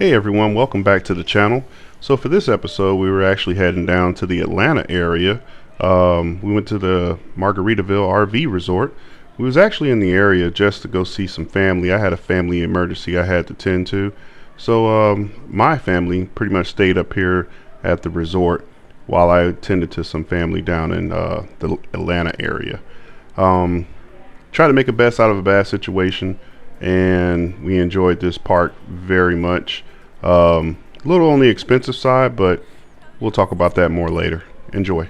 Hey everyone, welcome back to the channel. So for this episode, we were actually heading down to the Atlanta area. We went to the Margaritaville RV resort. We was actually in the area just to go see some family. I had a family emergency I had to tend to. So my family pretty much stayed up here at the resort while I attended to some family down in the Atlanta area. Try to make the best out of a bad situation, and we enjoyed this park very much. A little on the expensive side, but we'll talk about that more later. Enjoy.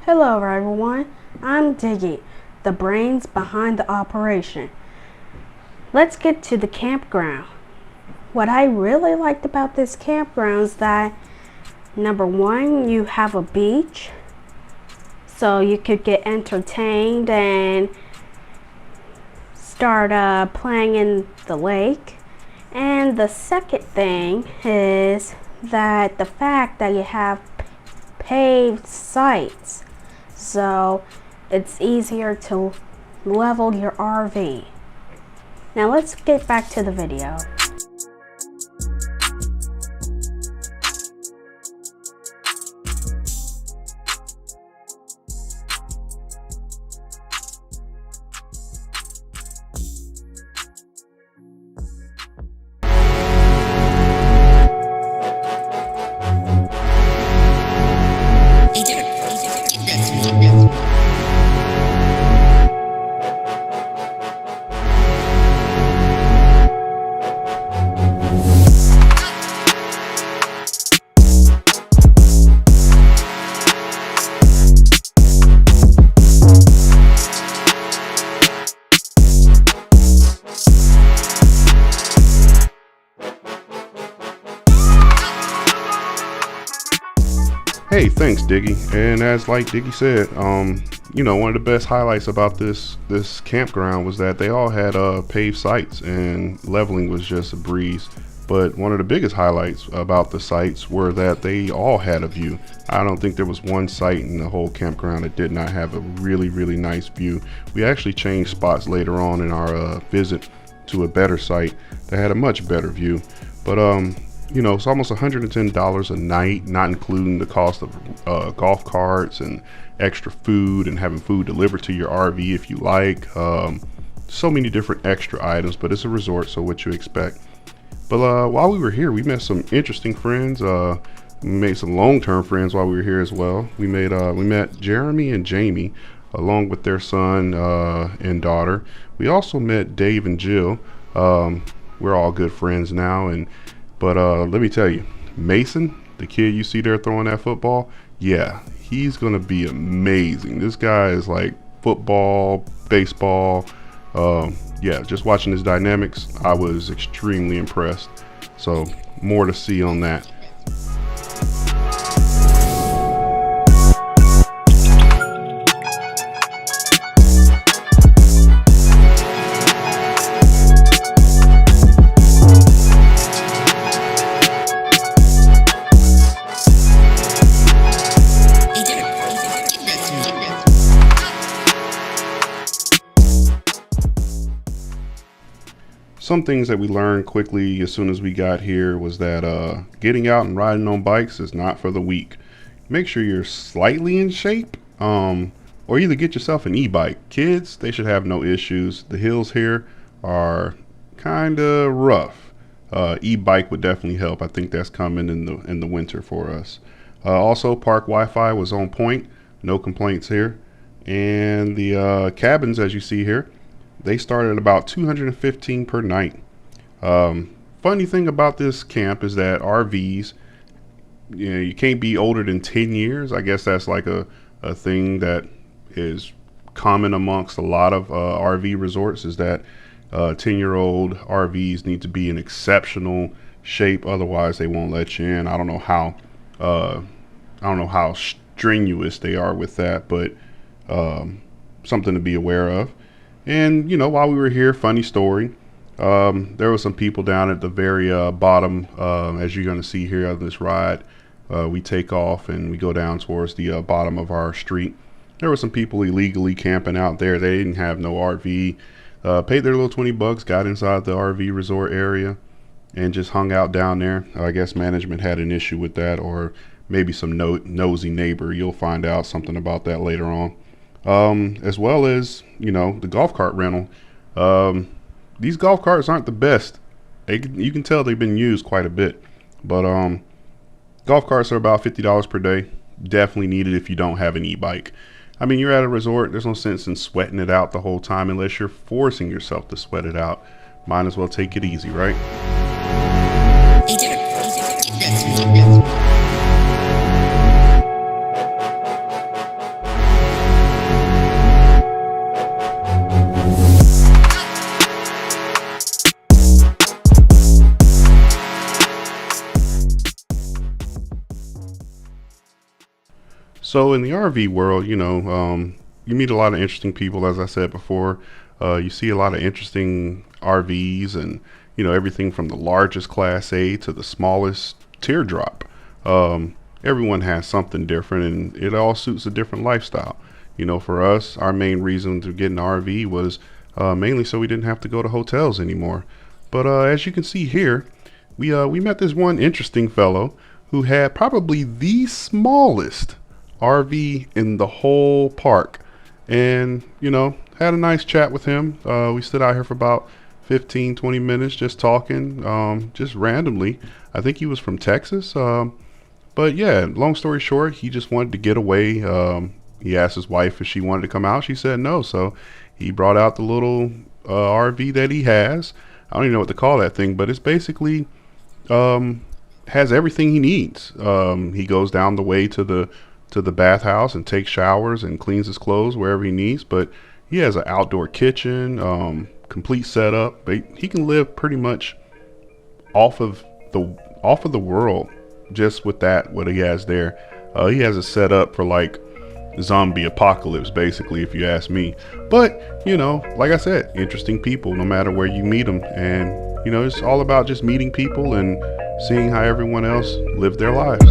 Hello everyone, I'm Diggy, the brains behind the operation. Let's get to the campground. What I really liked about this campground is that, number one, you have a beach, so you could get entertained and start playing in the lake. And the second thing is that the fact that you have paved sites, so it's easier to level your RV. Now let's get back to the video. Hey, thanks Diggy. And as like Diggy said, one of the best highlights about this campground was that they all had paved sites and leveling was just a breeze. But one of the biggest highlights about the sites were that they all had a view. I don't think there was one site in the whole campground that did not have a really nice view. We actually changed spots later on in our visit to a better site that had a much better view. But it's almost $110 a night, not including the cost of golf carts and extra food and having food delivered to your RV if you like. So many different extra items, but it's a resort, so what you expect. But while we were here, we met some interesting friends. We made some long-term friends while we were here as well. We met Jeremy and Jamie along with their son and daughter. We also met Dave and Jill. We're all good friends now, but let me tell you, Mason, the kid you see there throwing that football, yeah, he's gonna be amazing. This guy is like football, baseball. Yeah, just watching his dynamics, I was extremely impressed. So more to see on that. Some things that we learned quickly as soon as we got here was that getting out and riding on bikes is not for the weak. Make sure you're slightly in shape, or either get yourself an e-bike. Kids, they should have no issues. The hills here are kind of rough. E-bike would definitely help. I think that's coming in the winter for us. Also, park Wi-Fi was on point. No complaints here. And the cabins, as you see here, they start at about 215 per night. Funny thing about this camp is that RVs, you can't be older than 10 years. I guess that's like a thing that is common amongst a lot of RV resorts, is that 10-year-old RVs need to be in exceptional shape, otherwise they won't let you in. Uh, I don't know how strenuous they are with that, but something to be aware of. And while we were here, funny story. There were some people down at the very bottom, as you're going to see here on this ride. We take off and we go down towards the bottom of our street. There were some people illegally camping out there. They didn't have no RV. Paid their little $20, got inside the RV resort area, and just hung out down there. I guess management had an issue with that, or maybe some nosy neighbor. You'll find out something about that later on. As well as, the golf cart rental. These golf carts aren't the best. You can tell they've been used quite a bit. But golf carts are about $50 per day. Definitely needed if you don't have an e-bike. I mean, you're at a resort. There's no sense in sweating it out the whole time unless you're forcing yourself to sweat it out. Might as well take it easy, right? So in the RV world, you meet a lot of interesting people. As I said before, you see a lot of interesting RVs, and everything from the largest Class A to the smallest teardrop. Everyone has something different, and it all suits a different lifestyle. For us, our main reason to get an RV was mainly so we didn't have to go to hotels anymore. But as you can see here, we met this one interesting fellow who had probably the smallest RV in the whole park, and had a nice chat with him. We stood out here for about 15-20 minutes just talking, just randomly. I think he was from Texas, but yeah, long story short, he just wanted to get away. He asked his wife if she wanted to come out. She said no, so he brought out the little RV that he has. I don't even know what to call that thing, but it's basically has everything he needs. He goes down the way to the bathhouse and takes showers and cleans his clothes wherever he needs. But he has an outdoor kitchen, complete setup. But he can live pretty much off of the world just with what he has there. He has it set up for like zombie apocalypse, basically, if you ask me. But like I said, interesting people no matter where you meet them. And it's all about just meeting people and seeing how everyone else live their lives.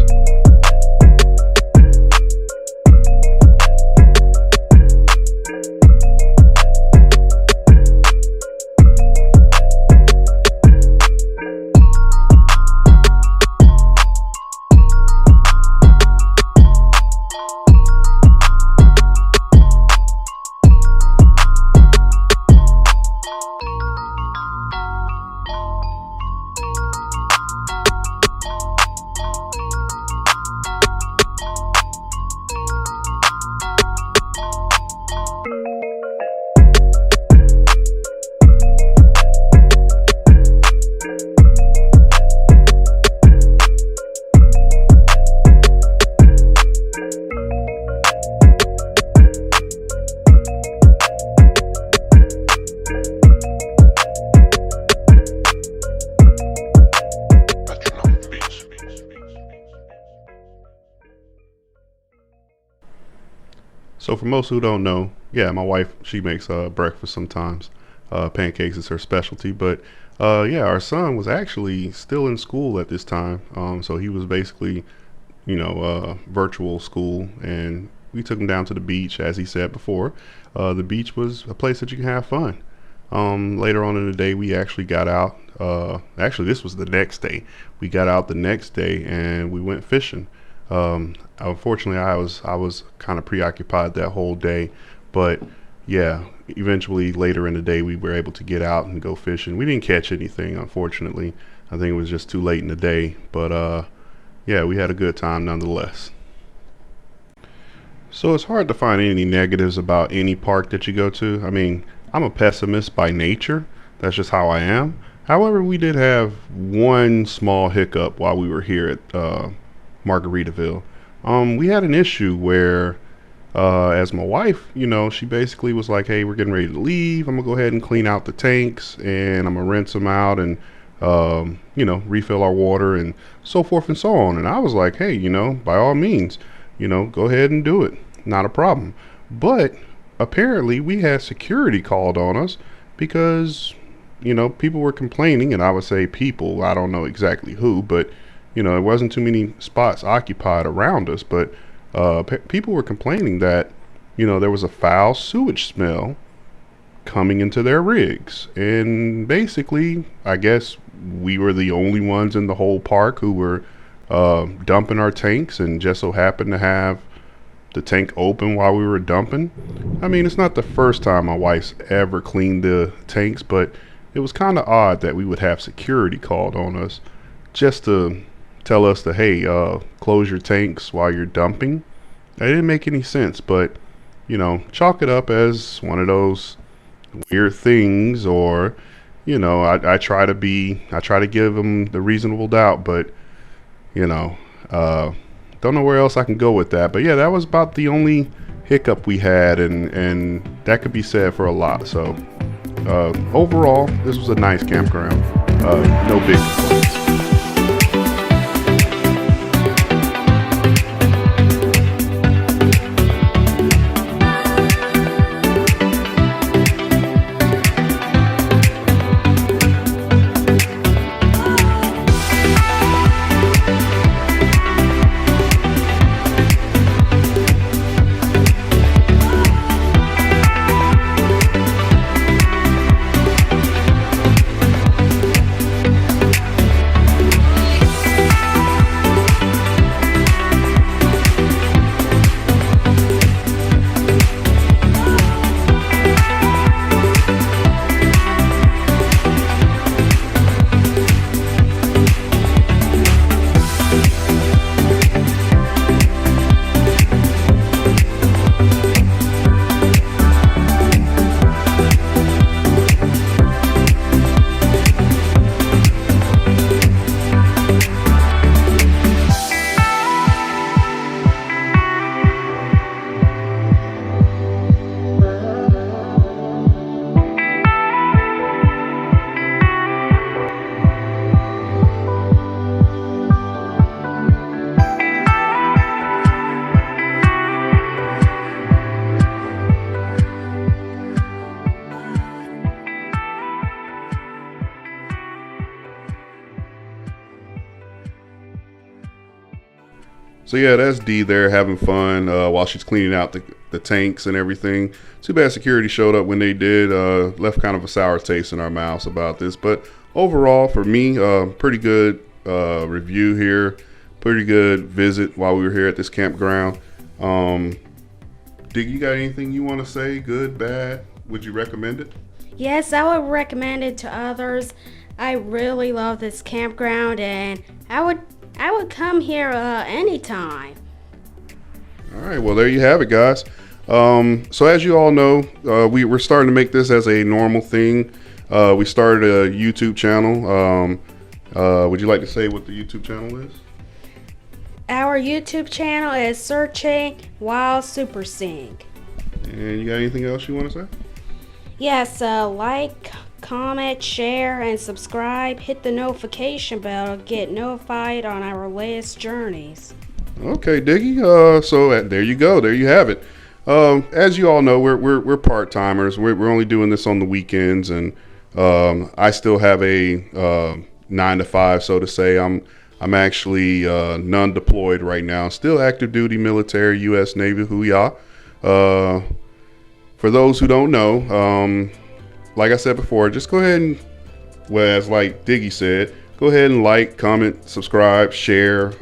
So for most who don't know, yeah, my wife, she makes breakfast sometimes. Pancakes is her specialty. But yeah, our son was actually still in school at this time. So he was basically, virtual school. And we took him down to the beach, as he said before. The beach was a place that you can have fun. Later on in the day, we actually got out. Actually, this was the next day. We got out the next day and we went fishing. Unfortunately, I was kind of preoccupied that whole day, but yeah, eventually later in the day we were able to get out and go fishing. We didn't catch anything, unfortunately. I think it was just too late in the day, but yeah, we had a good time nonetheless. So it's hard to find any negatives about any park that you go to. I mean, I'm a pessimist by nature. That's just how I am. However, we did have one small hiccup while we were here at Margaritaville. We had an issue where, as my wife, she basically was like, "Hey, we're getting ready to leave. I'm gonna go ahead and clean out the tanks, and I'm gonna rinse them out, and refill our water, and so forth and so on." And I was like, "Hey, by all means, go ahead and do it. Not a problem." But apparently, we had security called on us because people were complaining, and I would say people, I don't know exactly who, but there wasn't too many spots occupied around us, but people were complaining that there was a foul sewage smell coming into their rigs. And basically, I guess we were the only ones in the whole park who were dumping our tanks, and just so happened to have the tank open while we were dumping. I mean, it's not the first time my wife's ever cleaned the tanks, but it was kind of odd that we would have security called on us just to tell us that, hey, close your tanks while you're dumping. That didn't make any sense, but chalk it up as one of those weird things, or I try to give them the reasonable doubt, but don't know where else I can go with that. But yeah, that was about the only hiccup we had, and that could be said for a lot. So overall, this was a nice campground. No big complaints. So yeah, that's Dee there having fun while she's cleaning out the tanks and everything. Too bad security showed up when they did. Left kind of a sour taste in our mouths about this. But overall, for me, pretty good review here. Pretty good visit while we were here at this campground. Dig, you got anything you want to say? Good, bad? Would you recommend it? Yes, I would recommend it to others. I really love this campground, and I would come here anytime. All right, well, there you have it, guys. So as you all know, we're starting to make this as a normal thing. We started a YouTube channel. Would you like to say what the YouTube channel is? Our YouTube channel is Searching While Super Sync. And you got anything else you want to say? Yes, like, comment, share, and subscribe. Hit the notification bell to get notified on our latest journeys. Okay, Diggy. So there you go. There you have it. As you all know, we're part timers. We're only doing this on the weekends, and I still have a 9 to 5, so to say. I'm actually non-deployed right now. Still active duty military, U.S. Navy. Hoo-yah. For those who don't know, like I said before, just go ahead and, well, as like Diggy said, go ahead and like, comment, subscribe, share,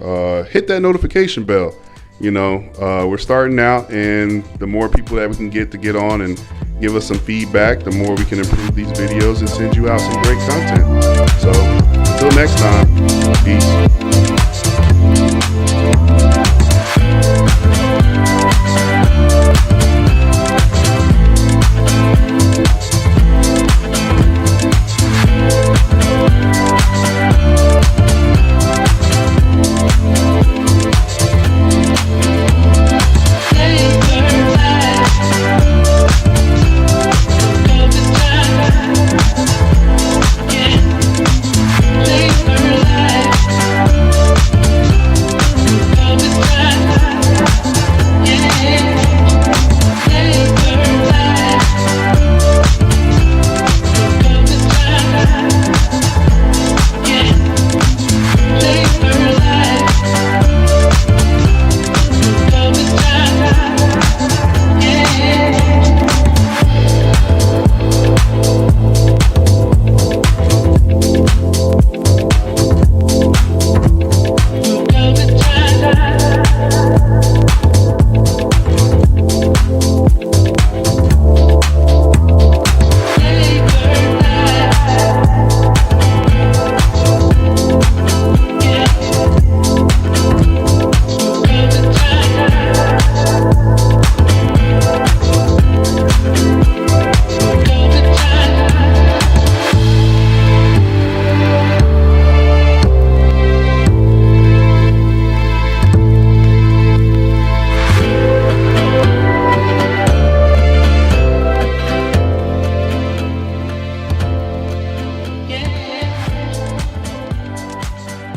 hit that notification bell. We're starting out, and the more people that we can get on and give us some feedback, the more we can improve these videos and send you out some great content. So until next time, peace.